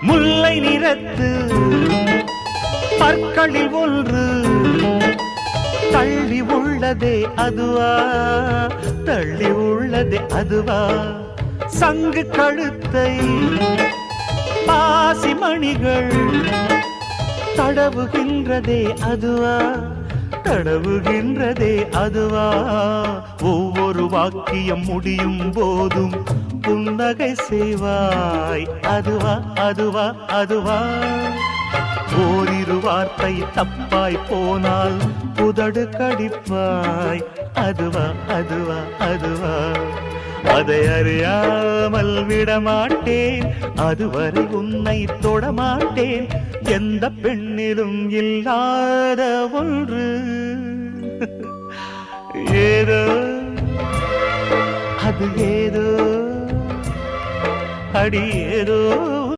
முல்லை நிறத்து பற்களில் ஒன்று தள்ளி உள்ளதே அதுவா, தள்ளி உள்ளதே அதுவா, சங்கு கழுத்தை பாசி மணிகள் தடவுகின்றதே அதுவா, தடவுகின்றதே அதுவா, ஒவ்வொரு வாக்கியம் முடியும் போதும் புன்னகை செய்வாய் அதுவா, அதுவா, அதுவா, ஓரிரு வார்த்தை தப்பாய் போனால் புதடு கடிப்பாய் அதுவா, அதுவா, அதுவா, அதை அறியாமல் விடமாட்டேன், அதுவரை உன்னை தொடமாட்டேன், எந்த பெண்ணிலும் இல்லாத ஒன்று ஏதோ அது ஏதோ அடி ஏதோ